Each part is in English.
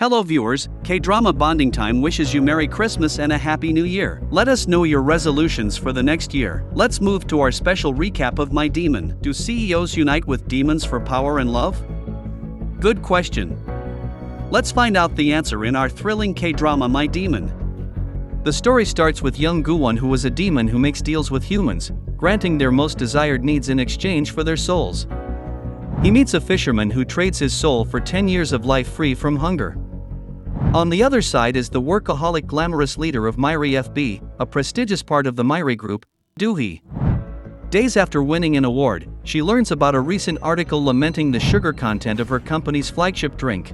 Hello viewers, Kdrama Bonding Time wishes you Merry Christmas and a Happy New Year. Let us know your resolutions for the next year. Let's move to our special recap of My Demon. Do CEOs unite with demons for power and love? Good question. Let's find out the answer in our thrilling K-drama My Demon. The story starts with young Goo-won, who is a demon who makes deals with humans, granting their most desired needs in exchange for their souls. He meets a fisherman who trades his soul for 10 years of life free from hunger. On the other side is the workaholic glamorous leader of Myri FB, a prestigious part of the Myri group, Do Do-Hee. Days after winning an award, she learns about a recent article lamenting the sugar content of her company's flagship drink.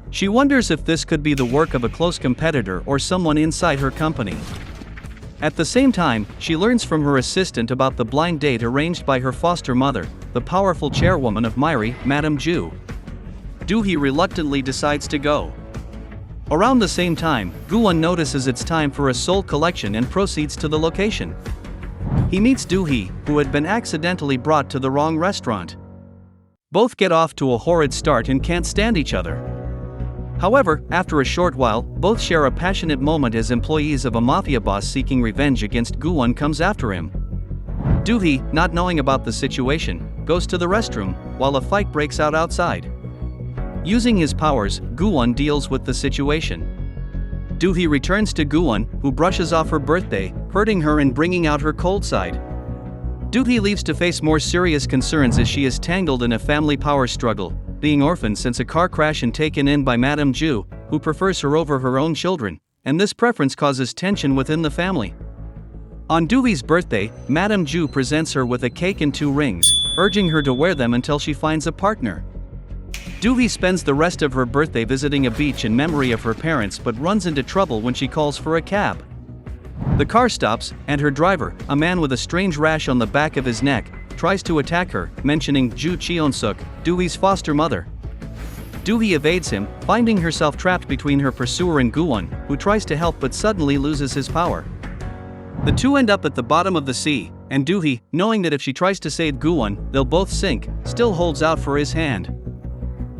She wonders if this could be the work of a close competitor or someone inside her company. At the same time, she learns from her assistant about the blind date arranged by her foster mother, the powerful chairwoman of Myri, Madame Ju. Do-Hee reluctantly decides to go. Around the same time, Goo-won notices it's time for a soul collection and proceeds to the location. He meets Do-Hee, who had been accidentally brought to the wrong restaurant. Both get off to a horrid start and can't stand each other. However, after a short while, both share a passionate moment as employees of a mafia boss seeking revenge against Goo-won comes after him. Do-Hee, not knowing about the situation, goes to the restroom, while a fight breaks out outside. Using his powers, Goo-won deals with the situation. Do-Hee returns to Goo-won, who brushes off her birthday, hurting her and bringing out her cold side. Do-Hee leaves to face more serious concerns as she is tangled in a family power struggle, being orphaned since a car crash and taken in by Madame Ju, who prefers her over her own children, and this preference causes tension within the family. On Do-Hee's birthday, Madame Ju presents her with a cake and 2 rings, urging her to wear them until she finds a partner. Do-Hee spends the rest of her birthday visiting a beach in memory of her parents but runs into trouble when she calls for a cab. The car stops, and her driver, a man with a strange rash on the back of his neck, tries to attack her, mentioning Ju Cheon-suk, Do-Hee's foster mother. Do-Hee evades him, finding herself trapped between her pursuer and Goo-won, who tries to help but suddenly loses his power. The two end up at the bottom of the sea, and Do-Hee, knowing that if she tries to save Goo-won, they'll both sink, still holds out for his hand.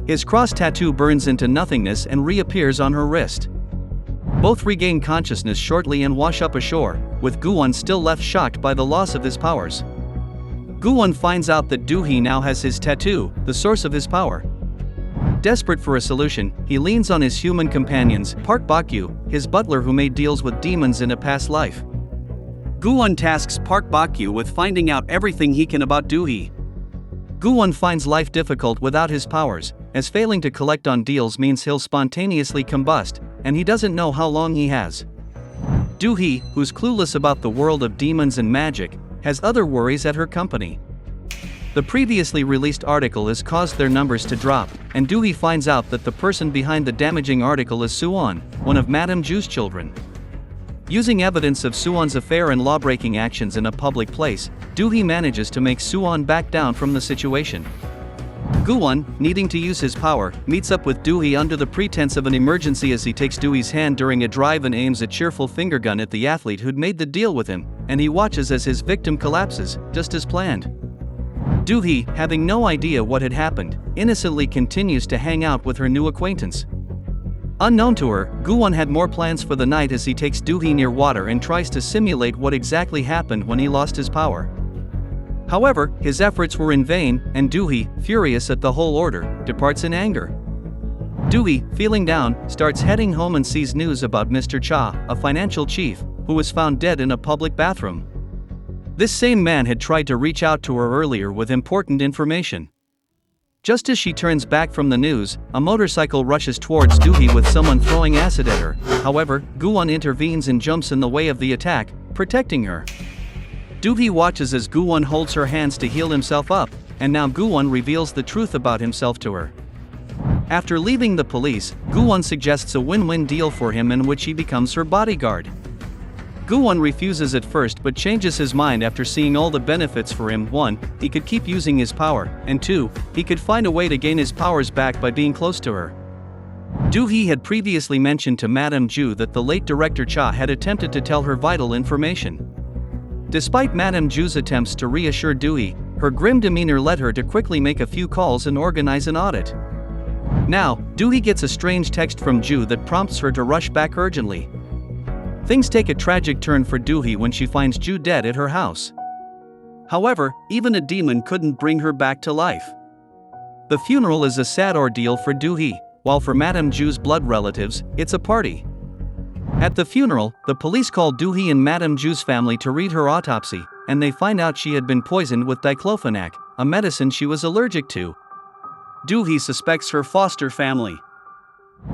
His cross tattoo burns into nothingness and reappears on her wrist. Both regain consciousness shortly and wash up ashore, with Goo-won still left shocked by the loss of his powers. Goo-won finds out that Do-Hee now has his tattoo, the source of his power. Desperate for a solution, he leans on his human companions, Park Bok-yu, his butler who made deals with demons in a past life. Goo-won tasks Park Bok-yu with finding out everything he can about Do-Hee. Goo-won finds life difficult without his powers, as failing to collect on deals means he'll spontaneously combust, and he doesn't know how long he has. Do-Hee, who's clueless about the world of demons and magic, has other worries at her company. The previously released article has caused their numbers to drop, and Do-Hee finds out that the person behind the damaging article is Suwon, one of Madame Ju's children. Using evidence of Suwon's affair and law-breaking actions in a public place, Do-Hee manages to make Suwon back down from the situation. Goo-won, needing to use his power, meets up with Do-Hee under the pretense of an emergency as he takes Do-Hee's hand during a drive and aims a cheerful finger gun at the athlete who'd made the deal with him, and he watches as his victim collapses, just as planned. Do-Hee, having no idea what had happened, innocently continues to hang out with her new acquaintance. Unknown to her, Goo-won had more plans for the night as he takes Do-Hee near water and tries to simulate what exactly happened when he lost his power. However, his efforts were in vain, and Do-Hee, furious at the whole order, departs in anger. Do-Hee, feeling down, starts heading home and sees news about Mr. Cha, a financial chief, who was found dead in a public bathroom. This same man had tried to reach out to her earlier with important information. Just as she turns back from the news, a motorcycle rushes towards Do-Hee with someone throwing acid at her. However, Goo-won intervenes and jumps in the way of the attack, protecting her. Do-Hee watches as Goo-won holds her hands to heal himself up, and now Goo-won reveals the truth about himself to her. After leaving the police, Goo-won suggests a win-win deal for him in which he becomes her bodyguard. Goo-won refuses at first but changes his mind after seeing all the benefits for him. 1. He could keep using his power, and 2. He could find a way to gain his powers back by being close to her. Do-Hee had previously mentioned to Madame Ju that the late director Cha had attempted to tell her vital information. Despite Madame Ju's attempts to reassure Do-Hee, her grim demeanor led her to quickly make a few calls and organize an audit. Now, Do-Hee gets a strange text from Ju that prompts her to rush back urgently. Things take a tragic turn for Do-Hee when she finds Ju dead at her house. However, even a demon couldn't bring her back to life. The funeral is a sad ordeal for Do-Hee, while for Madame Ju's blood relatives, it's a party. At the funeral, the police call Do-Hee and Madame Ju's family to read her autopsy, and they find out she had been poisoned with diclofenac, a medicine she was allergic to. Do-Hee suspects her foster family.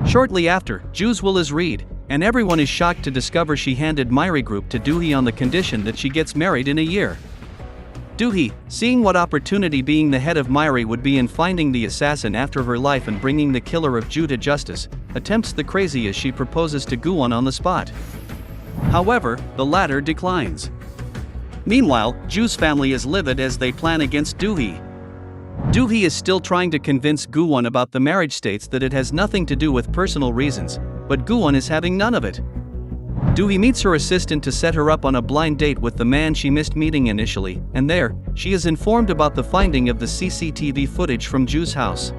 Shortly after, Ju's will is read, and everyone is shocked to discover she handed Myri Group to Do-Hee on the condition that she gets married in a year. Do-Hee, seeing what opportunity being the head of Myri would be in finding the assassin after her life and bringing the killer of Ju to justice, attempts the crazy as she proposes to Gu-won on the spot. However, the latter declines. Meanwhile, Ju's family is livid as they plan against Do-Hee. Do-Hee is still trying to convince Gu-won about the marriage, states that it has nothing to do with personal reasons, but Gu-won is having none of it. Do-Hee meets her assistant to set her up on a blind date with the man she missed meeting initially, and there, she is informed about the finding of the CCTV footage from Ju's house.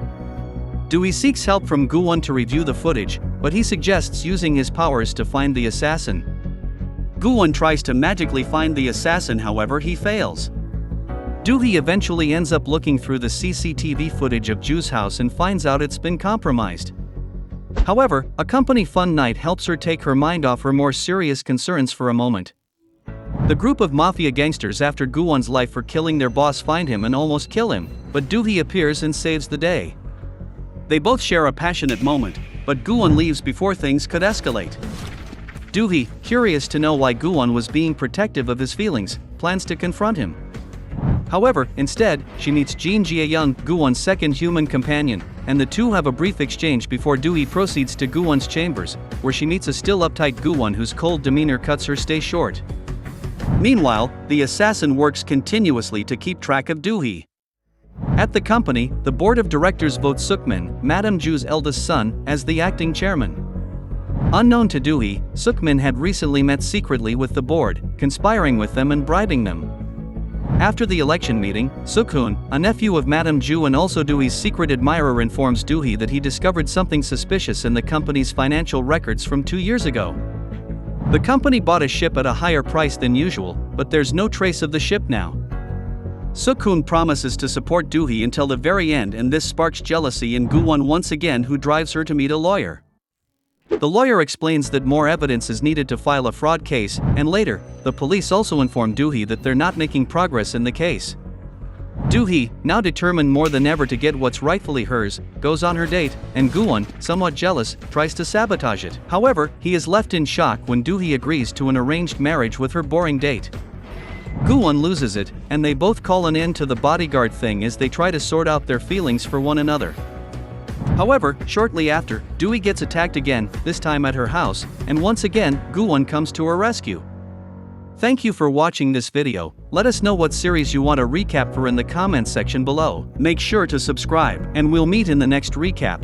Do-Hee seeks help from Gu-won to review the footage, but he suggests using his powers to find the assassin. Gu-won tries to magically find the assassin, however he fails. Do-Hee eventually ends up looking through the CCTV footage of Ju's house and finds out it's been compromised. However, a company fun night helps her take her mind off her more serious concerns for a moment. The group of mafia gangsters after Gu-won's life for killing their boss find him and almost kill him, but Do-Hee appears and saves the day. They both share a passionate moment, but Gu-won leaves before things could escalate. Do-Hee, curious to know why Gu-won was being protective of his feelings, plans to confront him. However, instead, she meets Jeong, Gu-won's second human companion, and the two have a brief exchange before Do-Hee proceeds to Gu-won's chambers, where she meets a still uptight Gu-won whose cold demeanor cuts her stay short. Meanwhile, the assassin works continuously to keep track of Do-Hee. At the company, the board of directors votes Sukmin, Madame Ju's eldest son, as the acting chairman. Unknown to Do-Hee, Sukmin had recently met secretly with the board, conspiring with them and bribing them. After the election meeting, Sukhoon, a nephew of Madame Ju and also Do-Hee's secret admirer, informs Do-Hee that he discovered something suspicious in the company's financial records from 2 years ago. The company bought a ship at a higher price than usual, but there's no trace of the ship now. Sukhoon promises to support Do-Hee until the very end, and this sparks jealousy in Gu-won once again, who drives her to meet a lawyer. The lawyer explains that more evidence is needed to file a fraud case, and later, the police also inform Do-Hee that they're not making progress in the case. Do-Hee, now determined more than ever to get what's rightfully hers, goes on her date, and Gu-won, somewhat jealous, tries to sabotage it. However, he is left in shock when Do-Hee agrees to an arranged marriage with her boring date. Gu-won loses it, and they both call an end to the bodyguard thing as they try to sort out their feelings for one another. However, shortly after, Do-Hee gets attacked again, this time at her house, and once again, Gu-won comes to her rescue. Thank you for watching this video. Let us know what series you want a recap for in the comments section below. Make sure to subscribe, and we'll meet in the next recap.